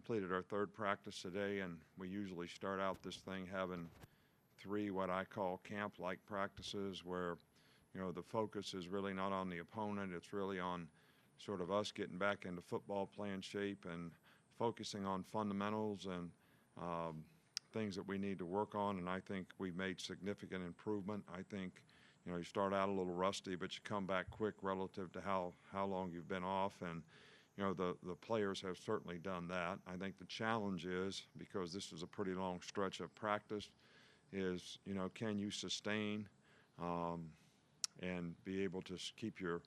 completed our third practice today, and we usually start out this thing having 3 what I call camp-like practices where, the focus is really not on the opponent. It's really on sort of us getting back into football playing shape and focusing on fundamentals and things that we need to work on. And I think we've made significant improvement. I think, you start out a little rusty, but you come back quick relative to how long you've been off. And, the players have certainly done that. I think the challenge is, because this is a pretty long stretch of practice, is, can you sustain and be able to keep your,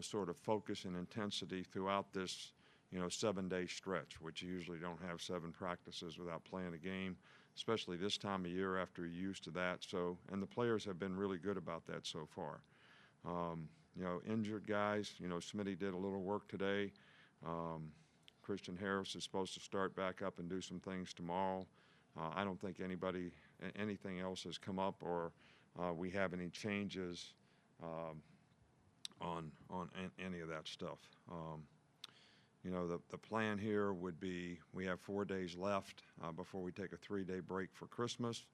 sort of focus and intensity throughout this, 7-day stretch, which you usually don't have 7 practices without playing a game, especially this time of year after you're used to that. So, and the players have been really good about that so far. Injured guys, Smitty did a little work today. Christian Harris is supposed to start back up and do some things tomorrow. I don't think anything else has come up, or we have any changes on any of that stuff. The plan here would be we have 4 days left before we take a 3-day break for Christmas.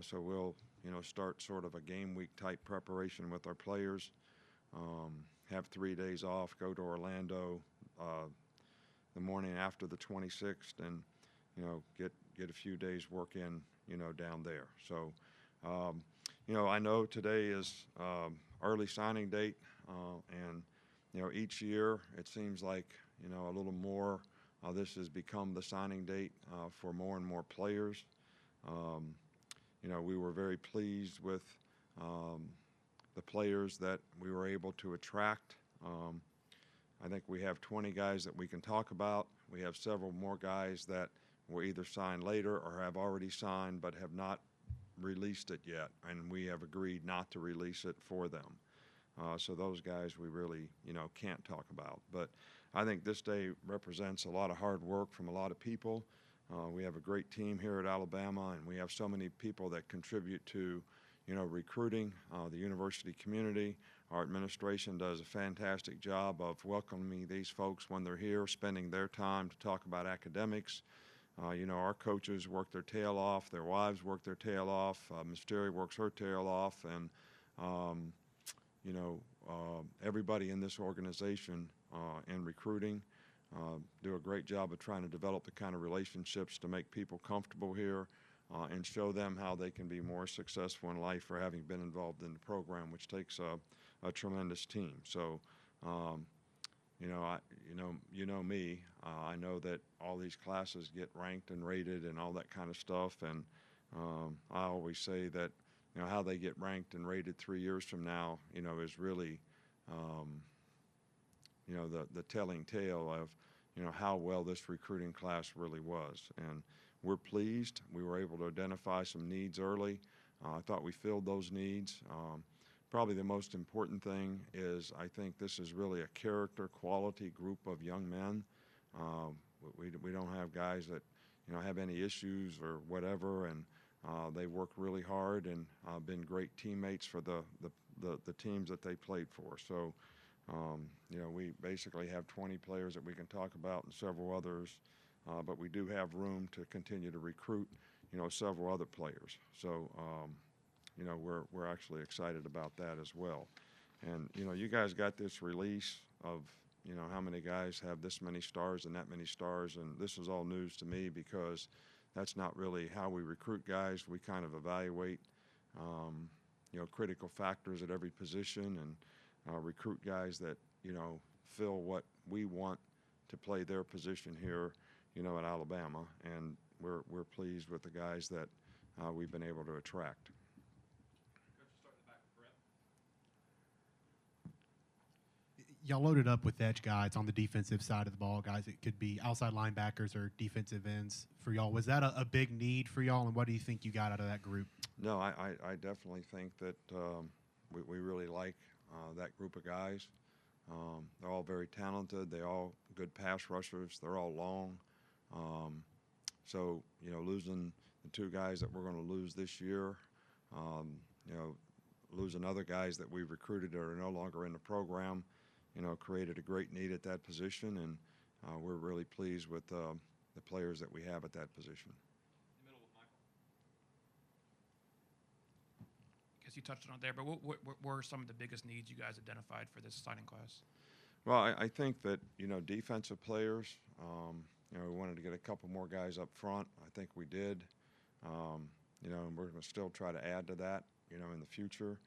So we'll, start sort of a game week type preparation with our players, have 3 days off, go to Orlando the morning after the 26th, and, get a few days work in, down there. So, I know today is early signing date, and, each year it seems like, a little more, this has become the signing date for more and more players. We were very pleased with the players that we were able to attract. I think we have 20 guys that we can talk about. We have several more guys that will either sign later or have already signed but have not released it yet, and we have agreed not to release it for them. So those guys we really, can't talk about. But I think this day represents a lot of hard work from a lot of people. We have a great team here at Alabama, and we have so many people that contribute to, recruiting the university community. Our administration does a fantastic job of welcoming these folks when they're here, spending their time to talk about academics. Our coaches work their tail off, their wives work their tail off, Ms. Terry works her tail off, and everybody in this organization in recruiting do a great job of trying to develop the kind of relationships to make people comfortable here and show them how they can be more successful in life for having been involved in the program, which takes a tremendous team. So, me, I know that all these classes get ranked and rated and all that kind of stuff, and I always say that, how they get ranked and rated 3 years from now, is really, the telling tale of, how well this recruiting class really was. And we're pleased. We were able to identify some needs early. I thought we filled those needs. Probably the most important thing is I think this is really a character quality group of young men. We don't have guys that, have any issues or whatever, and they work really hard and been great teammates for the teams that they played for. So, we basically have 20 players that we can talk about and several others, but we do have room to continue to recruit, several other players. So, we're actually excited about that as well. And, you guys got this release of, how many guys have this many stars and that many stars, and this is all news to me because that's not really how we recruit guys. We kind of evaluate, critical factors at every position and recruit guys that, fill what we want to play their position here, at Alabama. And we're pleased with the guys that we've been able to attract. Y'all loaded up with edge guys on the defensive side of the ball, guys. It could be outside linebackers or defensive ends for y'all. Was that a big need for y'all, and what do you think you got out of that group? No, I definitely think that we really like that group of guys. They're all very talented. They're all good pass rushers. They're all long. So, losing the 2 guys that we're going to lose this year, losing other guys that we recruited that are no longer in the program, created a great need at that position, and we're really pleased with, the players that we have at that position. I guess you touched on it there, but what were some of the biggest needs you guys identified for this signing class? Well, I think that, defensive players, we wanted to get a couple more guys up front. I think we did. And we're going to still try to add to that, in the future.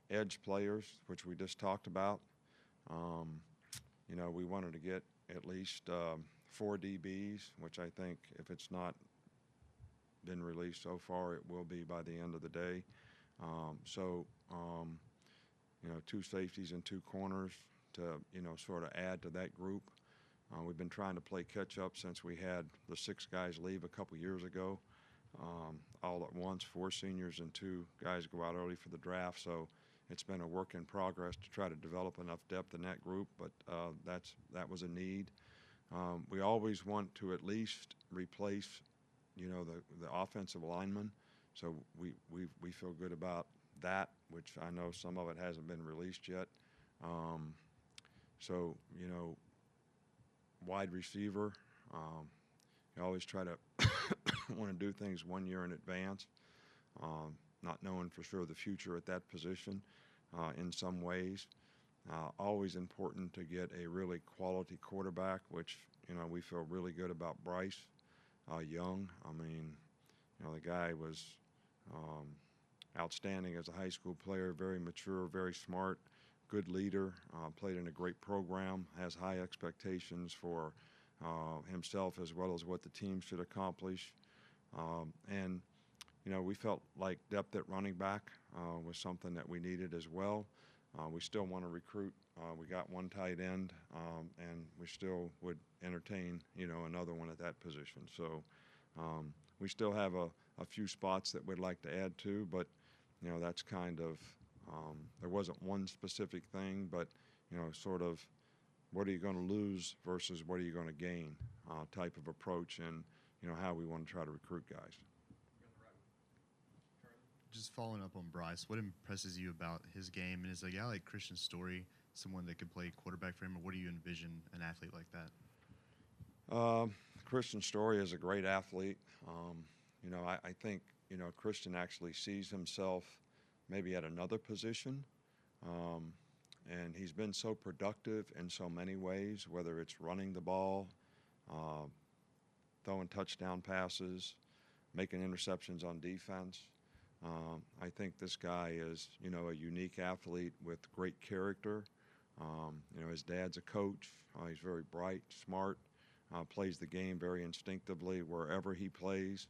Edge players, which we just talked about. We wanted to get at least 4 DBs, which I think if it's not been released so far, it will be by the end of the day. 2 safeties and 2 corners to, sort of add to that group. We've been trying to play catch up since we had the 6 guys leave a couple years ago. All at once, 4 seniors and 2 guys go out early for the draft. So it's been a work in progress to try to develop enough depth in that group, but that was a need. We always want to at least replace, the offensive lineman. So we feel good about that, which I know some of it hasn't been released yet. Wide receiver, you always try to want to do things 1 year in advance, not knowing for sure the future at that position in some ways. Always important to get a really quality quarterback, which, we feel really good about Bryce Young. I mean, the guy was outstanding as a high school player, very mature, very smart, good leader, played in a great program, has high expectations for himself as well as what the team should accomplish. We felt like depth at running back was something that we needed as well. We still want to recruit. We got 1 tight end, and we still would entertain, another one at that position. So we still have a few spots that we'd like to add to, but, that's kind of there wasn't one specific thing, but, sort of what are you going to lose versus what are you going to gain type of approach, and, how we want to try to recruit guys. Just following up on Bryce, what impresses you about his game? And is a guy like Kristian Story someone that could play quarterback for him, or what do you envision an athlete like that? Kristian Story is a great athlete. I think, Kristian actually sees himself maybe at another position. And he's been so productive in so many ways, whether it's running the ball, throwing touchdown passes, making interceptions on defense. I think this guy is, a unique athlete with great character. His dad's a coach. He's very bright, smart, plays the game very instinctively wherever he plays.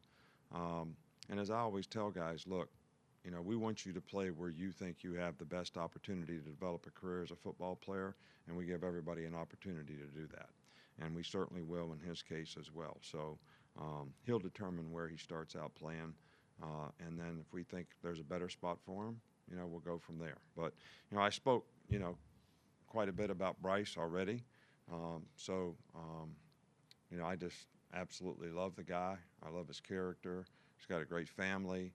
And as I always tell guys, look, we want you to play where you think you have the best opportunity to develop a career as a football player, and we give everybody an opportunity to do that. And we certainly will in his case as well. So he'll determine where he starts out playing. And then if we think there's a better spot for him, we'll go from there. But, I spoke, quite a bit about Bryce already. I just absolutely love the guy. I love his character. He's got a great family.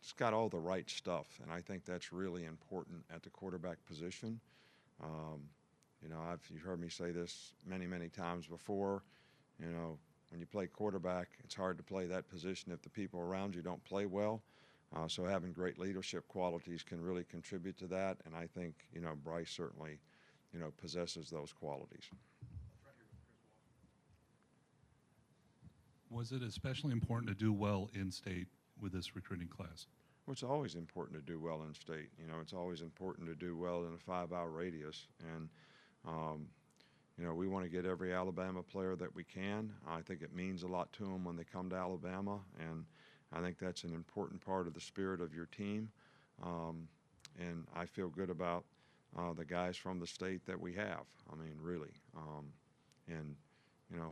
He's got all the right stuff, and I think that's really important at the quarterback position. You've heard me say this many, many times before. When you play quarterback, it's hard to play that position if the people around you don't play well. So having great leadership qualities can really contribute to that, and I think, Bryce certainly, possesses those qualities. Was it especially important to do well in state with this recruiting class? Well, it's always important to do well in state. It's always important to do well in a 5-hour radius. And, we want to get every Alabama player that we can. I think it means a lot to them when they come to Alabama. And I think that's an important part of the spirit of your team. And I feel good about the guys from the state that we have. I mean, really.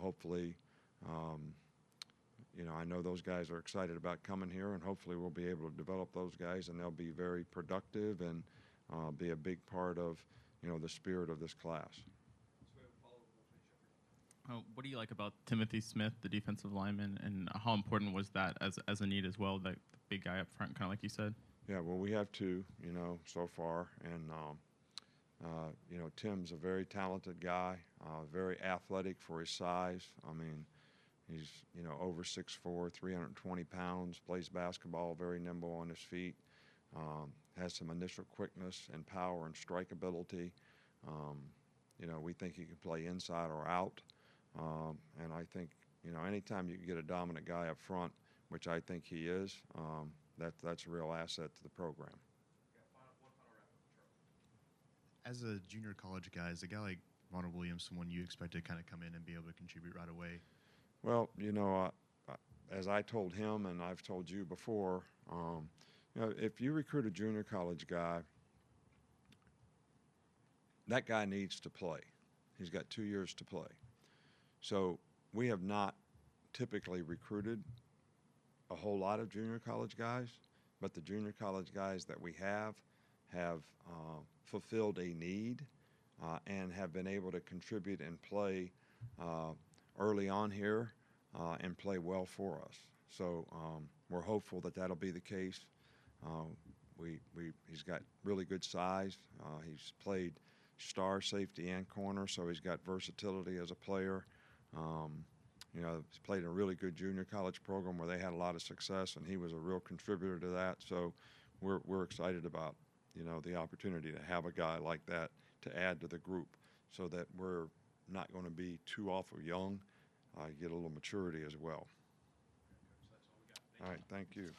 Hopefully, I know those guys are excited about coming here, and hopefully we'll be able to develop those guys, and they'll be very productive and be a big part of, the spirit of this class. What do you like about Timothy Smith, the defensive lineman, and how important was that as a need as well, the big guy up front, kind of like you said? Yeah, well, we have 2, so far, and You know, Tim's a very talented guy, very athletic for his size. I mean, he's, you know, over 6'4", 320 pounds, plays basketball, very nimble on his feet, has some initial quickness and power and strike ability. You know, we think he can play inside or out. And I think, you know, anytime you can get a dominant guy up front, which I think he is, that's a real asset to the program. As a junior college guy, is a guy like Ronald Williams someone you expect to kind of come in and be able to contribute right away? Well, you know, as I told him and I've told you before, you know, if you recruit a junior college guy, that guy needs to play. He's got 2 years to play. So we have not typically recruited a whole lot of junior college guys, but the junior college guys that we have fulfilled a need and have been able to contribute and play early on here and play well for us. So we're hopeful that that'll be the case. He's got really good size. He's played star, safety, and corner, so he's got versatility as a player. You know, he's played in a really good junior college program where they had a lot of success, and he was a real contributor to that. So we're excited about, you know, the opportunity to have a guy like that to add to the group so that we're not going to be too awful young, get a little maturity as well. All right, thank you.